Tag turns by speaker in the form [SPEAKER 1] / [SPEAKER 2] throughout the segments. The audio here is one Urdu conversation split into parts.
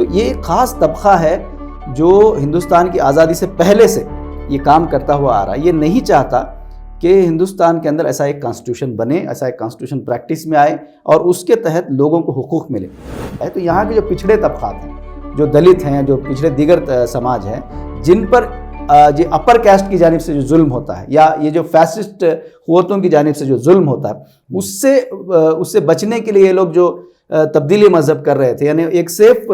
[SPEAKER 1] تو یہ ایک خاص طبقہ ہے جو ہندوستان کی آزادی سے پہلے سے یہ کام کرتا ہوا آ رہا ہے. یہ نہیں چاہتا کہ ہندوستان کے اندر ایسا ایک کانسٹیٹیوشن بنے, ایسا ایک کانسٹیٹیوشن پریکٹس میں آئے اور اس کے تحت لوگوں کو حقوق ملے. تو یہاں کے جو پچھڑے طبقات ہیں, جو دلت ہیں, جو پچھڑے دیگر سماج ہیں, جن پر یہ اپر کاسٹ کی جانب سے جو ظلم ہوتا ہے یا یہ جو فیسسٹ قوتوں کی جانب سے جو ظلم ہوتا ہے, اس سے بچنے کے لیے یہ لوگ جو تبدیلی مذہب کر رہے تھے, یعنی ایک سیف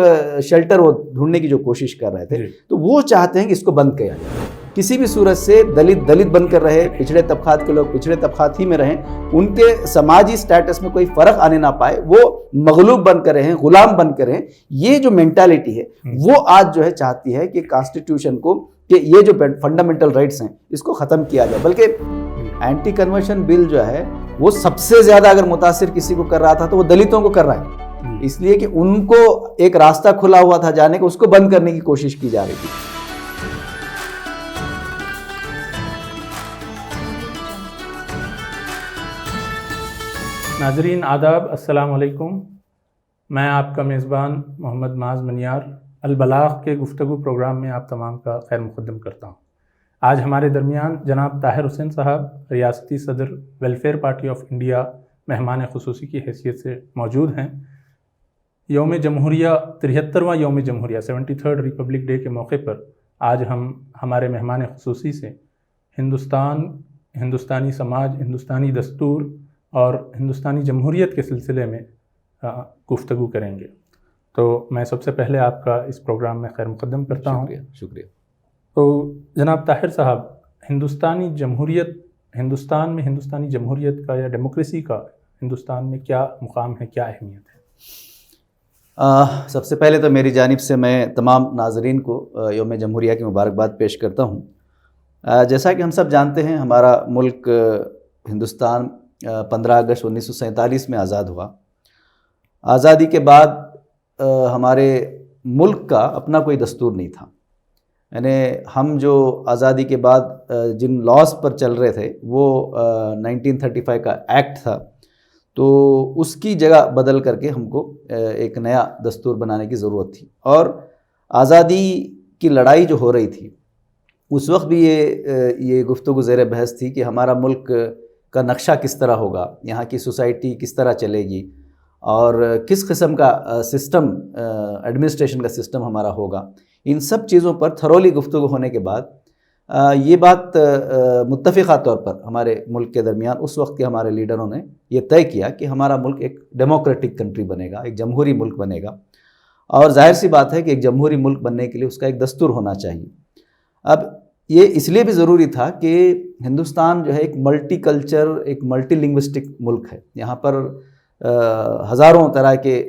[SPEAKER 1] شیلٹر وہ ڈھونڈنے کی جو کوشش کر رہے تھے, تو وہ چاہتے ہیں کہ اس کو بند کیا جائے. کسی بھی صورت سے دلت بن کر رہے, پچھڑے طبقات کے لوگ پچھڑے طبقات ہی میں رہیں, ان کے سماجی سٹیٹس میں کوئی فرق آنے نہ پائے, وہ مغلوب بن کر رہیں, غلام بن کر رہیں. یہ جو مینٹالٹی ہے وہ آج جو ہے چاہتی ہے کہ کانسٹیٹیوشن کو, کہ یہ جو فنڈامنٹل رائٹس ہیں اس کو ختم کیا جائے. بلکہ اینٹی کنورشن بل جو ہے وہ سب سے زیادہ اگر متاثر کسی کو کر رہا تھا تو وہ دلتوں کو کر رہا ہے, اس لیے کہ ان کو ایک راستہ کھلا ہوا تھا جانے کا, اس کو بند کرنے کی کوشش کی جا رہی تھی.
[SPEAKER 2] ناظرین آداب, السلام علیکم. میں آپ کا میزبان محمد معاذ منیار البلاغ کے گفتگو پروگرام میں آپ تمام کا خیر مقدم کرتا ہوں. آج ہمارے درمیان جناب طاہر حسین صاحب, ریاستی صدر ویلفیئر پارٹی آف انڈیا, مہمان خصوصی کی حیثیت سے موجود ہیں. یوم جمہوریہ 73واں یوم جمہوریہ 73rd ریپبلک ڈے کے موقع پر آج ہم ہمارے مہمان خصوصی سے ہندوستان, ہندوستانی سماج, ہندوستانی دستور اور ہندوستانی جمہوریت کے سلسلے میں گفتگو کریں گے. تو میں سب سے پہلے آپ کا اس پروگرام میں خیر مقدم کرتا ہوں.
[SPEAKER 1] شکریہ.
[SPEAKER 2] تو جناب طاہر صاحب, ہندوستانی جمہوریت, ہندوستان میں ہندوستانی جمہوریت کا یا ڈیموکریسی کا ہندوستان میں کیا مقام ہے, کیا اہمیت ہے؟
[SPEAKER 1] سب سے پہلے تو میری جانب سے میں تمام ناظرین کو یوم جمہوریہ کی مبارکباد پیش کرتا ہوں. جیسا کہ ہم سب جانتے ہیں, ہمارا ملک ہندوستان 15 اگست 1947 میں آزاد ہوا. آزادی کے بعد ہمارے ملک کا اپنا کوئی دستور نہیں تھا. یعنی ہم جو آزادی کے بعد جن لاز پر چل رہے تھے وہ 1935 کا ایکٹ تھا, تو اس کی جگہ بدل کر کے ہم کو ایک نیا دستور بنانے کی ضرورت تھی. اور آزادی کی لڑائی جو ہو رہی تھی اس وقت بھی یہ گفتگو زیر بحث تھی کہ ہمارا ملک کا نقشہ کس طرح ہوگا, یہاں کی سوسائٹی کس طرح چلے گی, اور کس قسم کا سسٹم, ایڈمنسٹریشن کا سسٹم ہمارا ہوگا. ان سب چیزوں پر تھرولی گفتگو ہونے کے بعد یہ بات متفقہ طور پر ہمارے ملک کے درمیان اس وقت کے ہمارے لیڈروں نے یہ طے کیا کہ ہمارا ملک ایک ڈیموکریٹک کنٹری بنے گا, ایک جمہوری ملک بنے گا. اور ظاہر سی بات ہے کہ ایک جمہوری ملک بننے کے لیے اس کا ایک دستور ہونا چاہیے. اب یہ اس لیے بھی ضروری تھا کہ ہندوستان جو ہے ایک ملٹی کلچر, ایک ملٹی لنگوسٹک ملک ہے. یہاں پر ہزاروں طرح کے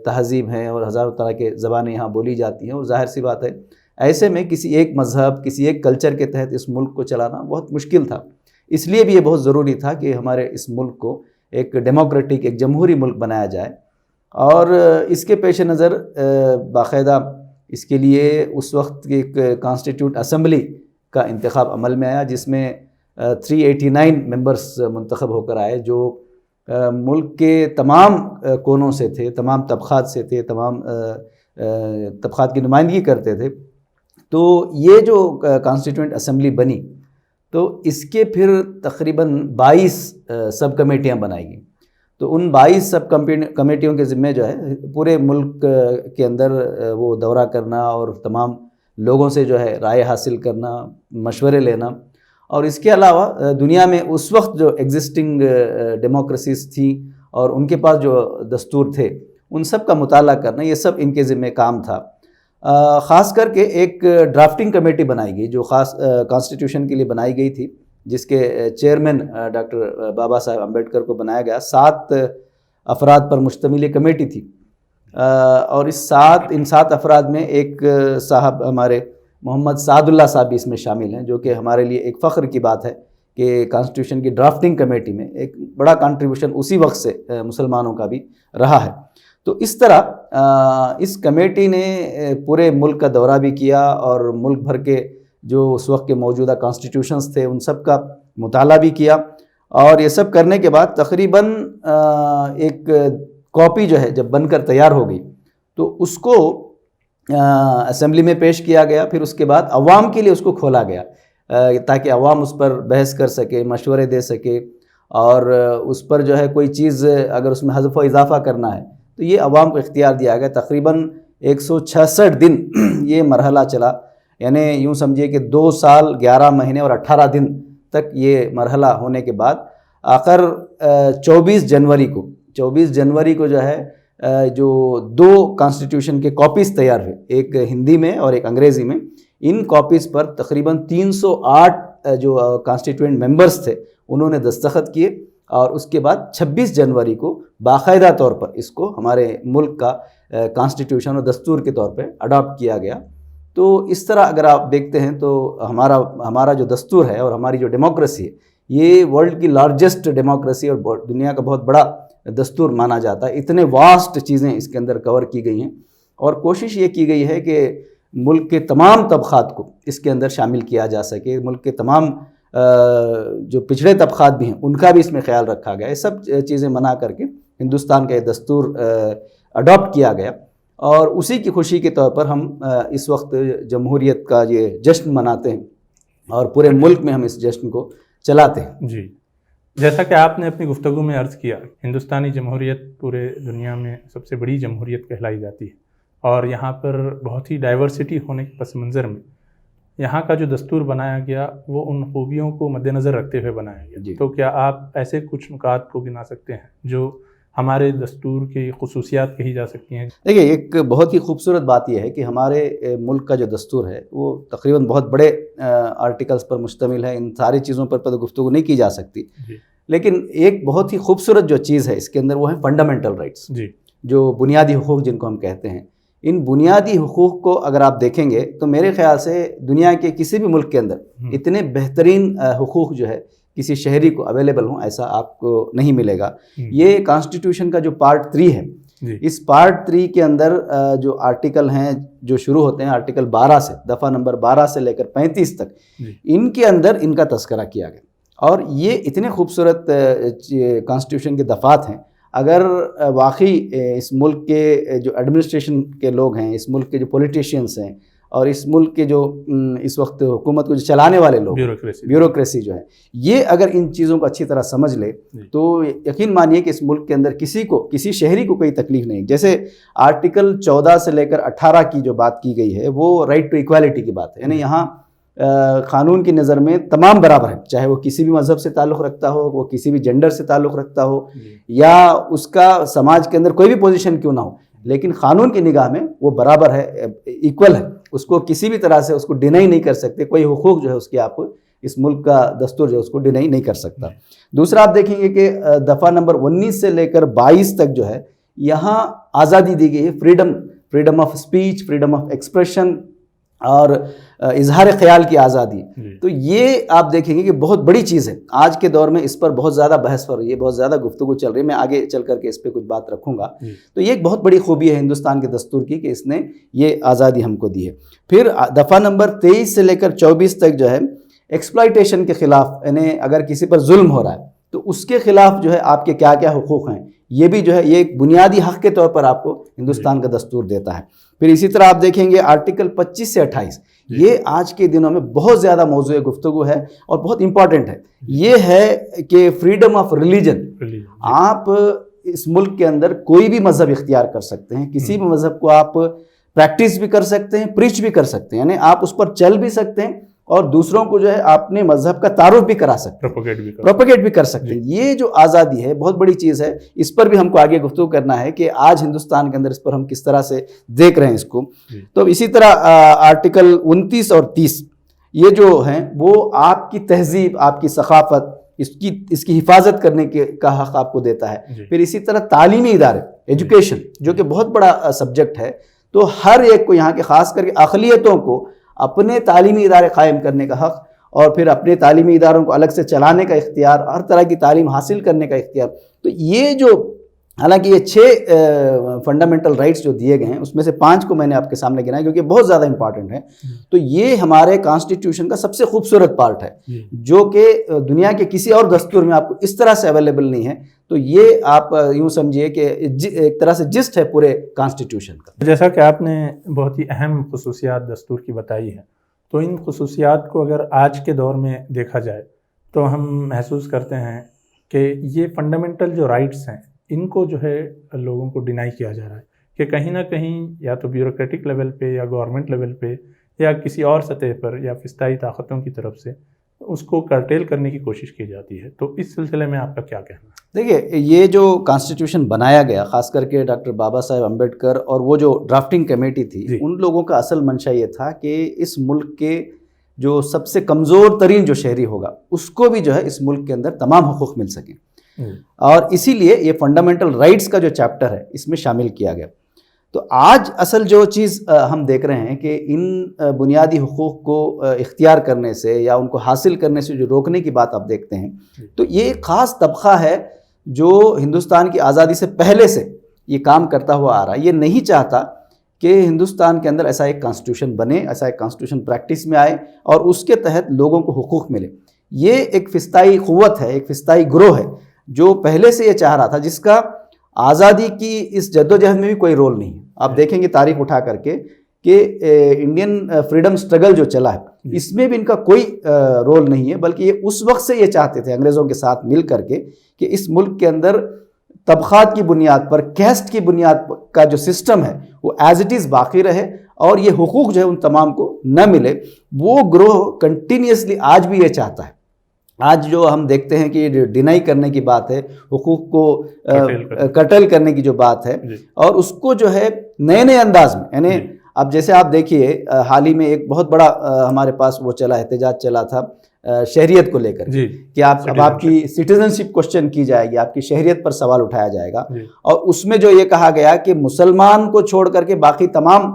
[SPEAKER 1] تہذیب ہیں اور ہزاروں طرح کے زبانیں یہاں بولی جاتی ہیں, اور ظاہر سی بات ہے ایسے میں کسی ایک مذہب, کسی ایک کلچر کے تحت اس ملک کو چلانا بہت مشکل تھا. اس لیے بھی یہ بہت ضروری تھا کہ ہمارے اس ملک کو ایک ڈیموکریٹک, ایک جمہوری ملک بنایا جائے. اور اس کے پیش نظر باقاعدہ اس کے لیے اس وقت ایک کانسٹیٹیوٹ اسمبلی کا انتخاب عمل میں آیا, جس میں 389 ممبرز منتخب ہو کر آئے, جو ملک کے تمام کونوں سے تھے, تمام طبقات سے تھے, تمام طبقات کی نمائندگی کرتے تھے. تو یہ جو کانسٹیٹیوئنٹ اسمبلی بنی تو اس کے پھر تقریباً 22 سب کمیٹیاں بنائی گئیں. تو ان 22 سب کمیٹیوں کے ذمے جو ہے پورے ملک کے اندر وہ دورہ کرنا اور تمام لوگوں سے جو ہے رائے حاصل کرنا, مشورے لینا, اور اس کے علاوہ دنیا میں اس وقت جو ایگزسٹنگ ڈیموکریسیز تھیں اور ان کے پاس جو دستور تھے ان سب کا مطالعہ کرنا, یہ سب ان کے ذمہ کام تھا. خاص کر کے ایک ڈرافٹنگ کمیٹی بنائی گئی جو خاص کانسٹیٹیوشن کے لیے بنائی گئی تھی, جس کے چیئرمین ڈاکٹر بابا صاحب امبیڈکر کو بنایا گیا. 7 افراد پر مشتمل یہ کمیٹی تھی, اور ان 7 افراد میں ایک صاحب ہمارے محمد سعد اللہ صاحب بھی اس میں شامل ہیں, جو کہ ہمارے لیے ایک فخر کی بات ہے کہ کانسٹیٹیوشن کی ڈرافٹنگ کمیٹی میں ایک بڑا کنٹریبیوشن اسی وقت سے مسلمانوں کا بھی رہا ہے. تو اس طرح اس کمیٹی نے پورے ملک کا دورہ بھی کیا اور ملک بھر کے جو اس وقت کے موجودہ کانسٹیٹیوشنز تھے ان سب کا مطالعہ بھی کیا. اور یہ سب کرنے کے بعد تقریباً ایک کاپی جو ہے جب بن کر تیار ہو گئی تو اس کو اسمبلی میں پیش کیا گیا، پھر اس کے بعد عوام کے لیے اس کو کھولا گیا تاکہ عوام اس پر بحث کر سکے، مشورے دے سکے، اور اس پر جو ہے کوئی چیز اگر اس میں حذف و اضافہ کرنا ہے تو یہ عوام کو اختیار دیا گیا۔ تقریباً 166 دن یہ مرحلہ چلا، یعنی یوں سمجھیے کہ 2 سال 11 مہینے اور 18 دن تک یہ مرحلہ ہونے کے بعد آخر 24 جنوری کو جو ہے جو 2 کانسٹیٹیوشن کے کاپیز تیار ہوئے، ایک ہندی میں اور ایک انگریزی میں۔ ان کاپیز پر تقریباً 308 جو کانسٹیٹوئنٹ ممبرز تھے انہوں نے دستخط کیے، اور اس کے بعد 26 جنوری کو باقاعدہ طور پر اس کو ہمارے ملک کا کانسٹیٹیوشن اور دستور کے طور پہ اڈاپٹ کیا گیا۔ تو اس طرح اگر آپ دیکھتے ہیں تو ہمارا جو دستور ہے اور ہماری جو ڈیموکریسی ہے یہ ورلڈ کی لارجسٹ ڈیموکریسی اور دنیا کا بہت بڑا دستور مانا جاتا ہے۔ اتنے واسٹ چیزیں اس کے اندر کور کی گئی ہیں، اور کوشش یہ کی گئی ہے کہ ملک کے تمام طبقات کو اس کے اندر شامل کیا جا سکے، ملک کے تمام جو پچھڑے طبقات بھی ہیں ان کا بھی اس میں خیال رکھا گیا۔ یہ سب چیزیں منا کر کے ہندوستان کا یہ دستور اڈاپٹ کیا گیا، اور اسی کی خوشی کے طور پر ہم اس وقت جمہوریت کا یہ جشن مناتے ہیں، اور پورے ملک میں ہم اس جشن کو چلاتے ہیں۔
[SPEAKER 2] جی، جیسا کہ آپ نے اپنی گفتگو میں عرض کیا، ہندوستانی جمہوریت پورے دنیا میں سب سے بڑی جمہوریت کہلائی جاتی ہے، اور یہاں پر بہت ہی ڈائیورسٹی ہونے کے پس منظر میں یہاں کا جو دستور بنایا گیا وہ ان خوبیوں کو مد نظر رکھتے ہوئے بنایا گیا۔ تو کیا آپ ایسے کچھ نکات کو گنا سکتے ہیں جو ہمارے دستور کی خصوصیات کہی جا سکتی ہیں؟
[SPEAKER 1] دیکھیے، ایک بہت ہی خوبصورت بات یہ ہے کہ ہمارے ملک کا جو دستور ہے وہ تقریباً بہت بڑے آرٹیکلز پر مشتمل ہے، ان ساری چیزوں پر تو گفتگو نہیں کی جا سکتی، لیکن ایک بہت ہی خوبصورت جو چیز ہے اس کے اندر وہ ہے فنڈامنٹل رائٹس، جو بنیادی حقوق جن کو ہم کہتے ہیں۔ ان بنیادی حقوق کو اگر آپ دیکھیں گے تو میرے خیال سے دنیا کے کسی بھی ملک کے اندر اتنے بہترین حقوق جو ہے کسی شہری کو اویلیبل ہوں ایسا آپ کو نہیں ملے گا۔ یہ کانسٹیٹیوشن کا جو پارٹ 3 ہے، اس پارٹ 3 کے اندر جو آرٹیکل ہیں جو شروع ہوتے ہیں آرٹیکل 12 سے، دفعہ نمبر 12 سے لے کر 35 تک، ان کے اندر ان کا تذکرہ کیا گیا، اور یہ اتنے خوبصورت کانسٹیٹیوشن کے دفعات ہیں۔ اگر واقعی اس ملک کے جو ایڈمنسٹریشن کے لوگ ہیں، اس ملک کے جو پولیٹیشینس ہیں، اور اس ملک کے جو اس وقت حکومت کو جو چلانے والے لوگ، بیوروکریسی جو ہے، یہ اگر ان چیزوں کو اچھی طرح سمجھ لے تو یقین مانیے کہ اس ملک کے اندر کسی شہری کو کوئی تکلیف نہیں۔ جیسے آرٹیکل 14 سے لے کر 18 کی جو بات کی گئی ہے وہ رائٹ ٹو ایکویلٹی کی بات ہے، یعنی یہاں قانون کی نظر میں تمام برابر ہیں، چاہے وہ کسی بھی مذہب سے تعلق رکھتا ہو، وہ کسی بھی جینڈر سے تعلق رکھتا ہو، یا اس کا سماج کے اندر کوئی بھی پوزیشن کیوں نہ ہو، لیکن قانون کی نگاہ میں وہ برابر ہے، ایکول ہے، اس کو کسی بھی طرح سے اس کو ڈینائی نہیں کر سکتے، کوئی حقوق جو ہے اس کی آپ اس ملک کا دستور جو ہے اس کو ڈینائی نہیں کر سکتا۔ دوسرا آپ دیکھیں گے کہ دفعہ نمبر 19 سے لے کر 22 تک جو ہے یہاں آزادی دی گئی ہے، freedom of speech, freedom of expression اور اظہار خیال کی آزادی۔ تو یہ آپ دیکھیں گے کہ بہت بڑی چیز ہے، آج کے دور میں اس پر بہت زیادہ بحث ہو رہی ہے، بہت زیادہ گفتگو چل رہی ہے، میں آگے چل کر کے اس پہ کچھ بات رکھوں گا۔ تو یہ ایک بہت بڑی خوبی ہے ہندوستان کے دستور کی کہ اس نے یہ آزادی ہم کو دی ہے۔ پھر دفعہ نمبر 23 سے لے کر 24 تک جو ہے ایکسپلائٹیشن کے خلاف، یعنی اگر کسی پر ظلم ہو رہا ہے تو اس کے خلاف جو ہے آپ کے کیا کیا حقوق ہیں، یہ بھی جو ہے یہ ایک بنیادی حق کے طور پر آپ کو ہندوستان کا دستور دیتا ہے۔ پھر اسی طرح آپ دیکھیں گے آرٹیکل 25 سے 28، یہ آج کے دنوں میں بہت زیادہ موضوع گفتگو ہے اور بہت امپورٹنٹ ہے۔ یہ ہے کہ فریڈم آف ریلیجن، آپ اس ملک کے اندر کوئی بھی مذہب اختیار کر سکتے ہیں، کسی بھی مذہب کو آپ پریکٹس بھی کر سکتے ہیں، پریچ بھی کر سکتے ہیں، یعنی آپ اس پر چل بھی سکتے ہیں اور دوسروں کو جو ہے اپنے مذہب کا تعارف بھی کرا سکتے ہیں، پروپیگیٹ بھی کر سکتے ہیں۔ یہ جو آزادی ہے بہت بڑی چیز ہے، اس پر بھی ہم کو آگے گفتگو کرنا ہے کہ آج ہندوستان کے اندر اس پر ہم کس طرح سے دیکھ رہے ہیں اس کو۔ تو اسی طرح آرٹیکل 29 اور 30 یہ جو ہیں وہ آپ کی تہذیب، آپ کی ثقافت، اس کی حفاظت کرنے کا حق آپ کو دیتا ہے۔ پھر اسی طرح تعلیمی ادارے، ایجوکیشن، جو کہ بہت بڑا سبجیکٹ ہے، تو ہر ایک کو یہاں کے خاص کر کے اقلیتوں کو اپنے تعلیمی ادارے قائم کرنے کا حق، اور پھر اپنے تعلیمی اداروں کو الگ سے چلانے کا اختیار، ہر طرح کی تعلیم حاصل کرنے کا اختیار۔ تو یہ جو حالانکہ یہ 6 فنڈامنٹل رائٹس جو دیے گئے ہیں اس میں سے 5 کو میں نے آپ کے سامنے گنایا کیونکہ بہت زیادہ امپارٹنٹ ہے. تو یہ ہمارے کانسٹیٹیوشن کا سب سے خوبصورت پارٹ ہے جو کہ دنیا کے کسی اور دستور میں آپ کو اس طرح سے اویلیبل نہیں ہے. تو یہ آپ یوں سمجھیے کہ ایک طرح سے جسٹ ہے پورے کانسٹیٹیوشن کا.
[SPEAKER 2] جیسا کہ آپ نے بہت ہی اہم خصوصیات دستور کی بتائی ہے، تو ان خصوصیات کو اگر آج کے دور میں دیکھا جائے تو ہم محسوس کرتے ہیں کہ یہ فنڈامنٹل جو رائٹس ہیں ان کو جو ہے لوگوں کو ڈینائی کیا جا رہا ہے، کہ کہیں نہ کہیں یا تو بیوروکریٹک لیول پہ یا گورنمنٹ لیول پہ یا کسی اور سطح پر یا فضائی طاقتوں کی طرف سے اس کو کرٹیل کرنے کی کوشش کی جاتی ہے. تو اس سلسلے میں آپ کا کیا کہنا ہے؟
[SPEAKER 1] دیکھیے، یہ جو کانسٹیٹیوشن بنایا گیا خاص کر کے ڈاکٹر بابا صاحب امبیڈکر اور وہ جو ڈرافٹنگ کمیٹی تھی ان لوگوں کا اصل منشا یہ تھا کہ اس ملک کے جو سب سے کمزور ترین جو شہری ہوگا اس کو بھی جو ہے اس ملک کے اندر تمام حقوق مل سکیں، اور اسی لیے یہ فنڈامنٹل رائٹس کا جو چیپٹر ہے اس میں شامل کیا گیا. تو آج اصل جو چیز ہم دیکھ رہے ہیں کہ ان بنیادی حقوق کو اختیار کرنے سے یا ان کو حاصل کرنے سے جو روکنے کی بات آپ دیکھتے ہیں، تو یہ ایک خاص طبقہ ہے جو ہندوستان کی آزادی سے پہلے سے یہ کام کرتا ہوا آ رہا ہے. یہ نہیں چاہتا کہ ہندوستان کے اندر ایسا ایک کانسٹیٹیوشن بنے، ایسا ایک کانسٹیٹیوشن پریکٹس میں آئے اور اس کے تحت لوگوں کو حقوق ملے. یہ ایک فضائی قوت ہے، ایک فضائی گروہ ہے جو پہلے سے یہ چاہ رہا تھا، جس کا آزادی کی اس جدوجہد میں بھی کوئی رول نہیں ہے. آپ دیکھیں گے تاریخ اٹھا کر کے کہ انڈین فریڈم سٹرگل جو چلا ہے اس میں بھی ان کا کوئی رول نہیں ہے، بلکہ یہ اس وقت سے یہ چاہتے تھے انگریزوں کے ساتھ مل کر کے کہ اس ملک کے اندر طبقات کی بنیاد پر، کیسٹ کی بنیاد کا جو سسٹم ہے وہ ایز اٹ از باقی رہے اور یہ حقوق جو ہے ان تمام کو نہ ملے. وہ گروہ کنٹینیوسلی آج بھی یہ چاہتا ہے. آج جو ہم دیکھتے ہیں کہ یہ ڈینائی کرنے کی بات ہے، حقوق کو کٹل کرنے کی جو بات ہے، اور اس کو جو ہے نئے نئے انداز میں، یعنی اب جیسے آپ دیکھیے حال ہی میں ایک بہت بڑا ہمارے پاس وہ چلا احتجاج چلا تھا شہریت کو لے کر کہ اب آپ کی سٹیزنشپ کوشچن کی جائے گی، آپ کی شہریت پر سوال اٹھایا جائے گا. اور اس میں جو یہ کہا گیا کہ مسلمان کو چھوڑ کر کے باقی تمام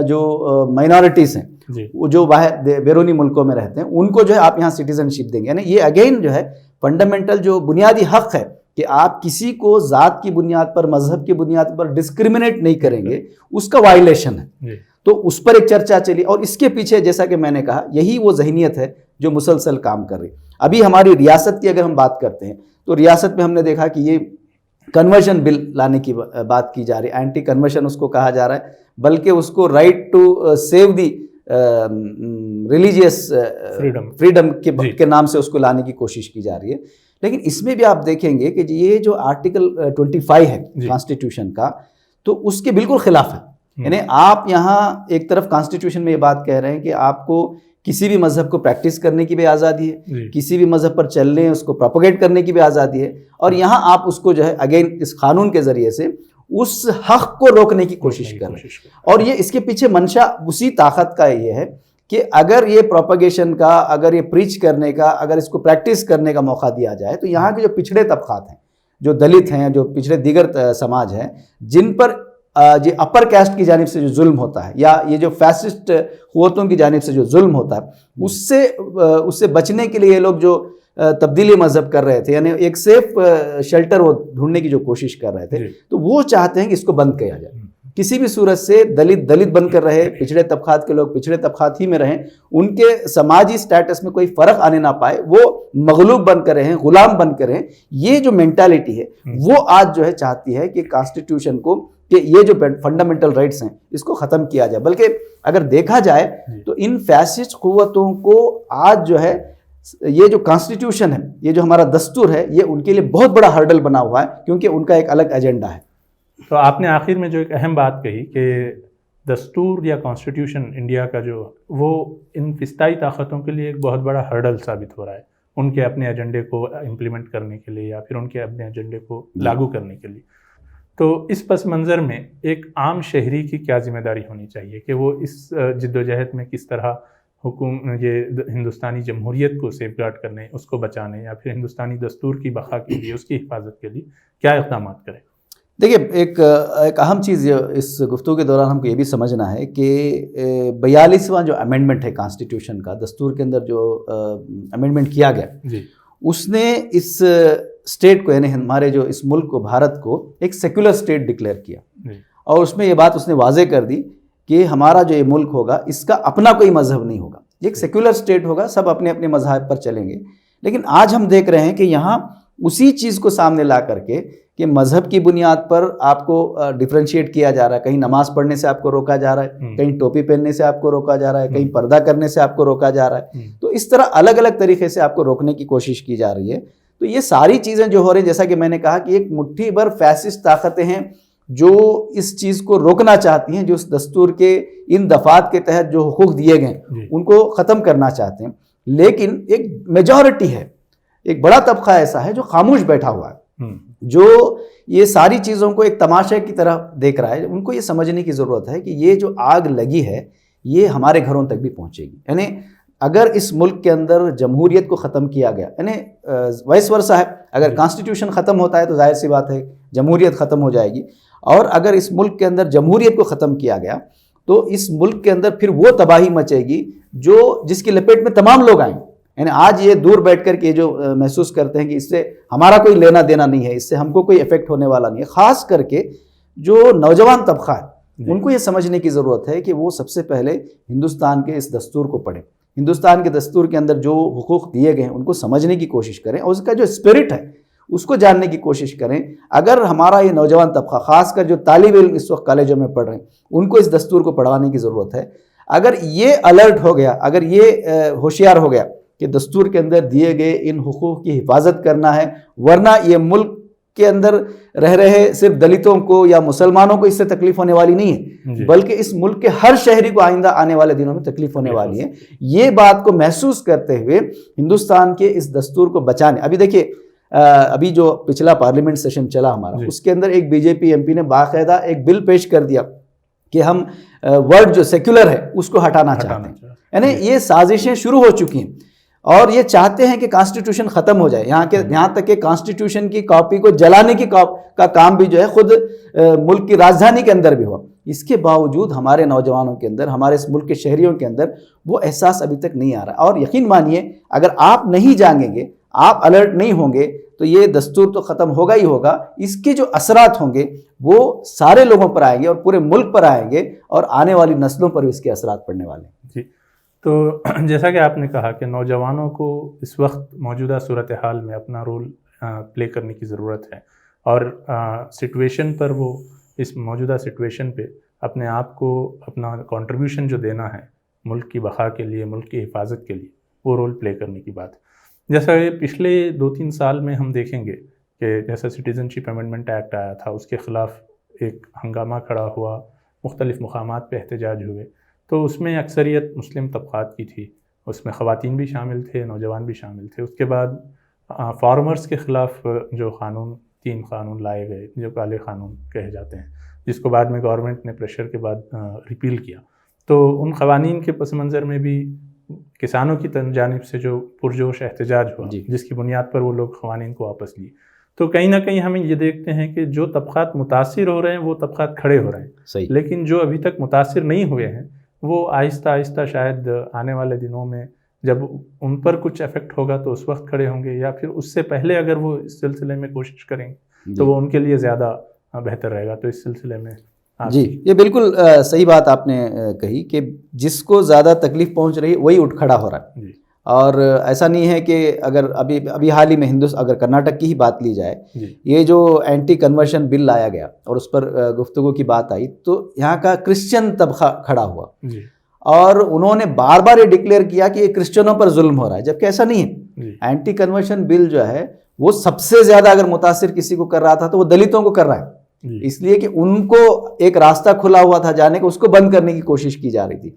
[SPEAKER 1] جو مائنارٹیز ہیں وہ جو باہر بیرونی ملکوں میں رہتے ہیں ان کو جو ہے آپ یہاں سٹیزن شپ دیں گے. یعنی یہ اگین جو ہے فنڈامنٹل جو بنیادی حق ہے کہ آپ کسی کو ذات کی بنیاد پر، مذہب کی بنیاد پر ڈسکریمنیٹ نہیں کریں گے، اس کا وائلیشن ہے. تو اس پر ایک چرچا چلی اور اس کے پیچھے جیسا کہ میں نے کہا یہی وہ ذہنیت ہے جو مسلسل کام کر رہی. ابھی ہماری ریاست کی اگر ہم بات کرتے ہیں تو ریاست میں ہم نے دیکھا کہ یہ کنورژن بل لانے کی بات کی جا رہی ہے. اینٹی کنورژن اس کو کہا جا رہا ہے، بلکہ اس کو right to save the religious freedom کے نام سے اس کو لانے کی کوشش کی جا رہی ہے. لیکن اس میں بھی آپ دیکھیں گے کہ یہ جو آرٹیکل 25 ہے کانسٹیٹیوشن کا تو اس کے بالکل خلاف ہے. یعنی آپ یہاں ایک طرف کانسٹیٹیوشن میں یہ بات کہہ رہے ہیں کہ آپ کو کسی بھی مذہب کو پریکٹس کرنے کی بھی آزادی ہے، کسی بھی مذہب پر چلنے اس کو پروپیگیٹ کرنے کی بھی آزادی ہے، اور یہاں آپ اس کو جو ہے اگین اس قانون کے ذریعے سے اس حق کو روکنے کی کوشش کر رہے ہیں. اور یہ اس کے پیچھے منشا اسی طاقت کا یہ ہے کہ اگر یہ پروپیگیشن کا، اگر یہ پریچ کرنے کا، اگر اس کو پریکٹس کرنے کا موقع دیا جائے تو یہاں کے جو پچھڑے طبقات ہیں، جو دلت ہیں، جو پچھڑے دیگر سماج ہیں، جن پر یہ اپر کاسٹ کی جانب سے جو ظلم ہوتا ہے یا یہ جو فیسسٹ قوتوں کی جانب سے جو ظلم ہوتا ہے اس سے بچنے کے لیے یہ لوگ جو تبدیلی مذہب کر رہے تھے، یعنی ایک سیف شیلٹر وہ ڈھونڈنے کی جو کوشش کر رہے تھے، تو وہ چاہتے ہیں کہ اس کو بند کیا جائے. کسی بھی صورت سے دلت بن کر رہے، پچھڑے طبقات کے لوگ پچھڑے طبقات ہی میں رہیں، ان کے سماجی سٹیٹس میں کوئی فرق آنے نہ پائے، وہ مغلوب بن کر رہیں، غلام بن کر رہیں. یہ جو مینٹالٹی ہے وہ آج جو ہے چاہتی ہے کہ کانسٹیٹیوشن کو، کہ یہ جو فنڈامنٹل رائٹس ہیں اس کو ختم کیا جائے. بلکہ اگر دیکھا جائے تو ان فیسسٹ قوتوں کو آج جو ہے یہ جو کانسٹیٹیوشن ہے، یہ جو ہمارا دستور ہے، یہ ان کے لیے بہت بڑا ہرڈل بنا ہوا ہے کیونکہ ان کا ایک الگ ایجنڈا ہے.
[SPEAKER 2] تو آپ نے آخر میں جو ایک اہم بات کہی کہ دستور یا کانسٹیٹیوشن انڈیا کا جو وہ ان فضائی طاقتوں کے لیے ایک بہت بڑا ہرڈل ثابت ہو رہا ہے ان کے اپنے ایجنڈے کو امپلیمنٹ کرنے کے لیے یا پھر ان کے اپنے ایجنڈے کو لاگو کرنے کے لیے. تو اس پس منظر میں ایک عام شہری کی کیا ذمہ داری ہونی چاہیے کہ وہ اس جدوجہد میں کس طرح یہ ہندوستانی جمہوریت کو سیف گارڈ کرنے، اس کو بچانے، یا پھر ہندوستانی دستور کی بقا کے لیے، اس کی حفاظت کے لیے کیا اقدامات کرے؟
[SPEAKER 1] دیکھیے، ایک اہم چیز اس گفتگو کے دوران ہم کو یہ بھی سمجھنا ہے کہ 42واں جو امینڈمنٹ ہے کانسٹیٹیوشن کا، دستور کے اندر جو امینڈمنٹ کیا گیا، اس نے اس اسٹیٹ کو یعنی ہمارے جو اس ملک کو بھارت کو ایک سیکولر اسٹیٹ ڈکلیئر کیا اور اس میں یہ بات اس نے واضح کر دی کہ ہمارا جو یہ ملک ہوگا اس کا اپنا کوئی مذہب نہیں ہوگا، ایک سیکولر اسٹیٹ ہوگا، سب اپنے اپنے مذہب پر چلیں گے۔ لیکن آج ہم دیکھ رہے ہیں کہ یہاں اسی چیز کو سامنے لا کر کے کہ مذہب کی بنیاد پر آپ کو ڈیفرینشیٹ کیا جا رہا ہے، کہیں نماز پڑھنے سے آپ کو روکا جا رہا ہے، کہیں ٹوپی پہننے سے آپ کو روکا جا رہا ہے، کہیں پردہ کرنے سے آپ کو روکا جا رہا ہے، تو اس طرح الگ الگ طریقے سے آپ کو روکنے کی کوشش کی جا رہی ہے۔ تو یہ ساری چیزیں جو ہو رہی ہیں، جیسا کہ میں نے کہا کہ ایک مٹھی بھر فیسسٹ طاقتیں ہیں جو اس چیز کو روکنا چاہتی ہیں، جو اس دستور کے ان دفعات کے تحت جو حقوق دیے گئے ان کو ختم کرنا چاہتے ہیں۔ لیکن ایک میجورٹی ہے، ایک بڑا طبقہ ایسا ہے جو خاموش بیٹھا ہوا ہے، جو یہ ساری چیزوں کو ایک تماشے کی طرح دیکھ رہا ہے۔ ان کو یہ سمجھنے کی ضرورت ہے کہ یہ جو آگ لگی ہے یہ ہمارے گھروں تک بھی پہنچے گی۔ یعنی اگر اس ملک کے اندر جمہوریت کو ختم کیا گیا، یعنی وائس ورسا ہے، اگر کانسٹیٹیوشن ختم ہوتا ہے تو ظاہر سی بات ہے جمہوریت ختم ہو جائے گی، اور اگر اس ملک کے اندر جمہوریت کو ختم کیا گیا تو اس ملک کے اندر پھر وہ تباہی مچے گی جس کی لپیٹ میں تمام لوگ آئیں۔ یعنی آج یہ دور بیٹھ کر کے جو محسوس کرتے ہیں کہ اس سے ہمارا کوئی لینا دینا نہیں ہے، اس سے ہم کو کوئی افیکٹ ہونے والا نہیں ہے، خاص کر کے جو نوجوان طبقہ ہے ان کو یہ سمجھنے کی ضرورت ہے کہ وہ سب سے پہلے ہندوستان کے اس دستور کو پڑھیں، ہندوستان کے دستور کے اندر جو حقوق دیے گئے ہیں ان کو سمجھنے کی کوشش کریں اور اس کا جو اسپرٹ ہے اس کو جاننے کی کوشش کریں۔ اگر ہمارا یہ نوجوان طبقہ، خاص کر جو طالب علم اس وقت کالجوں میں پڑھ رہے ہیں، ان کو اس دستور کو پڑھوانے کی ضرورت ہے۔ اگر یہ الرٹ ہو گیا، اگر یہ ہوشیار ہو گیا کہ دستور کے اندر دیے گئے ان حقوق کی حفاظت کرنا ہے، ورنہ یہ ملک کے اندر رہ رہے صرف دلتوں کو یا مسلمانوں کو اس سے تکلیف ہونے والی نہیں ہے، بلکہ اس ملک کے ہر شہری کو آئندہ آنے والے دنوں میں تکلیف ہونے والی ہے۔ یہ بات کو محسوس کرتے ہوئے ہندوستان کے اس دستور کو بچانے، ابھی دیکھیے ابھی جو پچھلا پارلیمنٹ سیشن چلا ہمارا، اس کے اندر ایک B J P M P نے باقاعدہ ایک بل پیش کر دیا کہ ہم ورڈ جو سیکولر ہے اس کو ہٹانا چاہتے ہیں۔ یعنی یہ سازشیں شروع ہو چکی ہیں اور یہ چاہتے ہیں کہ کانسٹیٹیوشن ختم ہو جائے، یہاں تک کہ کانسٹیٹیوشن کی کاپی کو جلانے کی کا کام بھی جو ہے خود ملک کی راجدھانی کے اندر بھی ہوا۔ اس کے باوجود ہمارے نوجوانوں کے اندر، ہمارے اس ملک کے شہریوں کے اندر وہ احساس ابھی تک نہیں آ رہا، اور یقین مانیے اگر آپ نہیں جانگیں گے، آپ الرٹ نہیں ہوں گے تو یہ دستور تو ختم ہوگا ہی ہوگا، اس کے جو اثرات ہوں گے وہ سارے لوگوں پر آئیں گے اور پورے ملک پر آئیں گے، اور آنے والی نسلوں پر بھی اس کے اثرات پڑنے والے ہیں۔
[SPEAKER 2] جی، تو جیسا کہ آپ نے کہا کہ نوجوانوں کو اس وقت موجودہ صورتحال میں اپنا رول پلے کرنے کی ضرورت ہے، اور سچویشن پر وہ اس موجودہ سچویشن پہ اپنے آپ کو اپنا کنٹریبیوشن جو دینا ہے ملک کی بقا کے لیے، ملک کی حفاظت کے لیے، وہ رول پلے کرنے کی بات ہے۔ جیسا کہ پچھلے 2-3 سال میں ہم دیکھیں گے کہ جیسا سٹیزن شپ امینڈمنٹ ایکٹ آیا تھا، اس کے خلاف ایک ہنگامہ کھڑا ہوا، مختلف مقامات پہ احتجاج ہوئے، تو اس میں اکثریت مسلم طبقات کی تھی، اس میں خواتین بھی شامل تھے، نوجوان بھی شامل تھے۔ اس کے بعد فارمرز کے خلاف جو 3 قانون لائے گئے جو کالے قانون کہے جاتے ہیں، جس کو بعد میں گورنمنٹ نے پریشر کے بعد ریپیل کیا، تو ان قوانین کے پس منظر میں بھی کسانوں کی جانب سے جو پرجوش احتجاج ہوا، جس کی بنیاد پر وہ لوگ قوانین کو واپس لیے، تو کہیں نہ کہیں ہم یہ دیکھتے ہیں کہ جو طبقات متاثر ہو رہے ہیں وہ طبقات کھڑے ہو رہے ہیں، لیکن جو ابھی تک متاثر نہیں ہوئے ہیں وہ آہستہ آہستہ شاید آنے والے دنوں میں جب ان پر کچھ افیکٹ ہوگا تو اس وقت کھڑے ہوں گے، یا پھر اس سے پہلے اگر وہ اس سلسلے میں کوشش کریں گے تو وہ ان کے لیے زیادہ بہتر رہے گا۔ تو اس سلسلے میں
[SPEAKER 1] جی، یہ بالکل صحیح بات آپ نے کہی کہ جس کو زیادہ تکلیف پہنچ رہی وہی اٹھ کھڑا ہو رہا ہے، اور ایسا نہیں ہے کہ اگر ابھی حال ہی میں اگر کرناٹک کی ہی بات لی جائے، یہ جو اینٹی کنورشن بل لایا گیا اور اس پر گفتگو کی بات آئی تو یہاں کا کرسچن طبقہ کھڑا ہوا، اور انہوں نے بار بار یہ ڈکلیئر کیا کہ یہ کرسچنوں پر ظلم ہو رہا ہے، جبکہ ایسا نہیں ہے۔ اینٹی کنورشن بل جو ہے وہ سب سے زیادہ اگر متاثر کسی کو کر رہا تھا تو وہ دلتوں کو کر رہا ہے، اس لیے کہ ان کو ایک راستہ کھلا ہوا تھا جانے کو، اس کو بند کرنے کی کوشش کی جا رہی تھی۔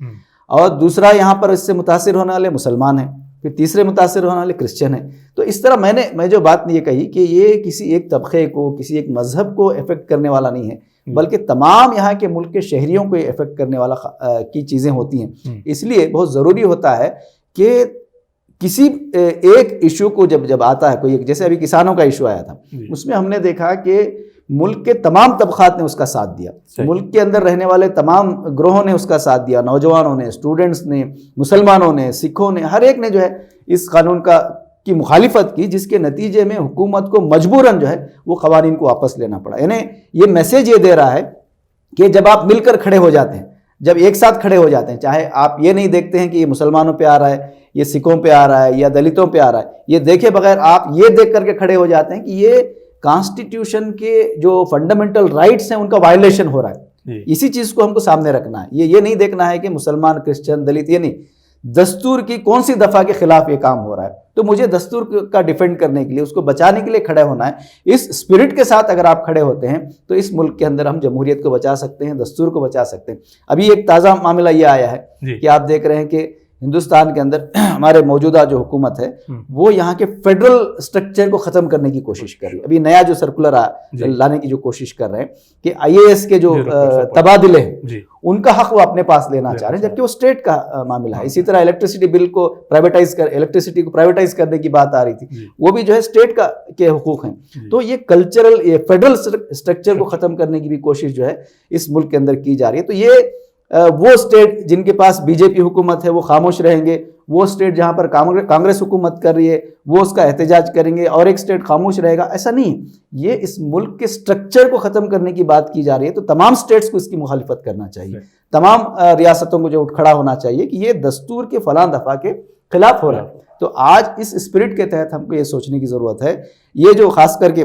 [SPEAKER 1] اور دوسرا یہاں پر اس سے متاثر ہونے والے مسلمان ہیں، پھر تیسرے متاثر ہونے والے کرسچن ہیں۔ تو اس طرح میں جو بات یہ کہی کہ یہ کسی ایک طبقے کو، کسی ایک مذہب کو افیکٹ کرنے والا نہیں ہے، بلکہ تمام یہاں کے ملک کے شہریوں کو افیکٹ کرنے والا کی چیزیں ہوتی ہیں۔ اس لیے بہت ضروری ہوتا ہے کہ کسی ایک ایشو کو جب آتا ہے کوئی، جیسے ابھی کسانوں کا ایشو آیا تھا، اس میں ہم نے دیکھا کہ ملک کے تمام طبقات نے اس کا ساتھ دیا، ملک کے اندر رہنے والے تمام گروہوں نے اس کا ساتھ دیا، نوجوانوں نے، اسٹوڈنٹس نے، مسلمانوں نے، سکھوں نے، ہر ایک نے جو ہے اس قانون کا کی مخالفت کی، جس کے نتیجے میں حکومت کو مجبوراً جو ہے وہ قوانین کو واپس لینا پڑا. یعنی یہ میسیج یہ دے رہا ہے کہ جب آپ مل کر کھڑے ہو جاتے ہیں، جب ایک ساتھ کھڑے ہو جاتے ہیں، چاہے آپ یہ نہیں دیکھتے ہیں کہ یہ مسلمانوں پہ آ رہا ہے، یہ سکھوں پہ آ رہا ہے یا دلتوں پہ آ رہا ہے، یہ دیکھے بغیر آپ یہ دیکھ کر کے کھڑے ہو جاتے ہیں کہ یہ کانسٹیٹیوشن کے جو فنڈامنٹل رائٹس ہیں ان کا وائلیشن ہو رہا ہے. اسی چیز کو ہم کو سامنے رکھنا ہے. یہ نہیں دیکھنا ہے کہ مسلمان، کرسچن، دلت، یہ نہیں، دستور کی کون سی دفعہ کے خلاف یہ کام ہو رہا ہے. تو مجھے دستور کا ڈیفینڈ کرنے کے لیے، اس کو بچانے کے لیے کھڑے ہونا ہے. اس اسپرٹ کے ساتھ اگر آپ کھڑے ہوتے ہیں تو اس ملک کے اندر ہم جمہوریت کو بچا سکتے ہیں، دستور کو بچا سکتے ہیں. ابھی ایک تازہ معاملہ یہ آیا ہے کہ آپ دیکھ رہے ہیں کہ ہندوستان کے اندر ہمارے موجودہ جو حکومت ہے وہ یہاں کے فیڈرل سٹرکچر کو ختم کرنے کی کوشش کر رہی ہے. ابھی نیا جو سرکولر لانے کی جو کوشش کر رہے ہیں کہ IAS کے جو تبادلے ہیں ان کا حق وہ اپنے پاس لینا چاہ رہے ہیں، جبکہ وہ اسٹیٹ کا معاملہ ہے. اسی طرح الیکٹریسٹی بل کو الیکٹریسٹی کو پرائیویٹائز کرنے کی بات آ رہی تھی، وہ بھی جو ہے اسٹیٹ کے حقوق ہیں. تو یہ کلچرل، یہ فیڈرل سٹرکچر کو ختم کرنے کی بھی کوشش جو ہے اس ملک کے اندر کی جا رہی ہے. تو یہ وہ اسٹیٹ جن کے پاس BJP حکومت ہے وہ خاموش رہیں گے، وہ اسٹیٹ جہاں پر کانگریس حکومت کر رہی ہے وہ اس کا احتجاج کریں گے، اور ایک اسٹیٹ خاموش رہے گا. ایسا نہیں، یہ اس ملک کے سٹرکچر کو ختم کرنے کی بات کی جا رہی ہے. تو تمام اسٹیٹس کو اس کی مخالفت کرنا چاہیے، تمام ریاستوں کو جو اٹھ کھڑا ہونا چاہیے کہ یہ دستور کے فلاں دفعہ کے خلاف ہو رہا ہے. تو آج اس اسپرٹ کے تحت ہم کو یہ سوچنے کی ضرورت ہے. یہ جو خاص کر کے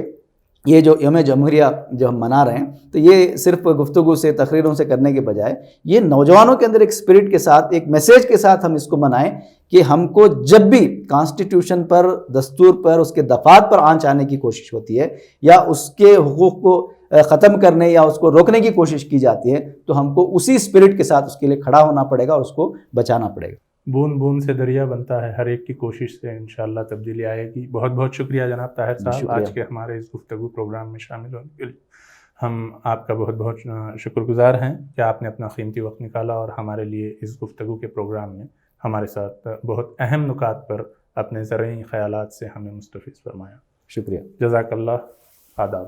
[SPEAKER 1] یہ جو یوم جمہوریہ جو ہم منا رہے ہیں، تو یہ صرف گفتگو سے، تقریروں سے کرنے کے بجائے یہ نوجوانوں کے اندر ایک اسپرٹ کے ساتھ، ایک میسیج کے ساتھ ہم اس کو منائیں کہ ہم کو جب بھی کانسٹیٹیوشن پر، دستور پر، اس کے دفعات پر آنچ آنے کی کوشش ہوتی ہے یا اس کے حقوق کو ختم کرنے یا اس کو روکنے کی کوشش کی جاتی ہے، تو ہم کو اسی اسپرٹ کے ساتھ اس کے لیے کھڑا ہونا پڑے گا اور اس کو بچانا پڑے گا.
[SPEAKER 2] بوند بوند سے دریا بنتا ہے، ہر ایک کی کوشش سے انشاءاللہ تبدیلی آئے گی. بہت بہت شکریہ جناب طاہر صاحب آج کے ہمارے اس گفتگو پروگرام میں شامل ہونے کے لیے. ہم آپ کا بہت بہت شکر گزار ہیں کہ آپ نے اپنا قیمتی وقت نکالا اور ہمارے لیے اس گفتگو کے پروگرام میں ہمارے ساتھ بہت اہم نکات پر اپنے زرعی خیالات سے ہمیں مستفیض فرمایا.
[SPEAKER 1] شکریہ.
[SPEAKER 2] جزاک اللہ. آداب.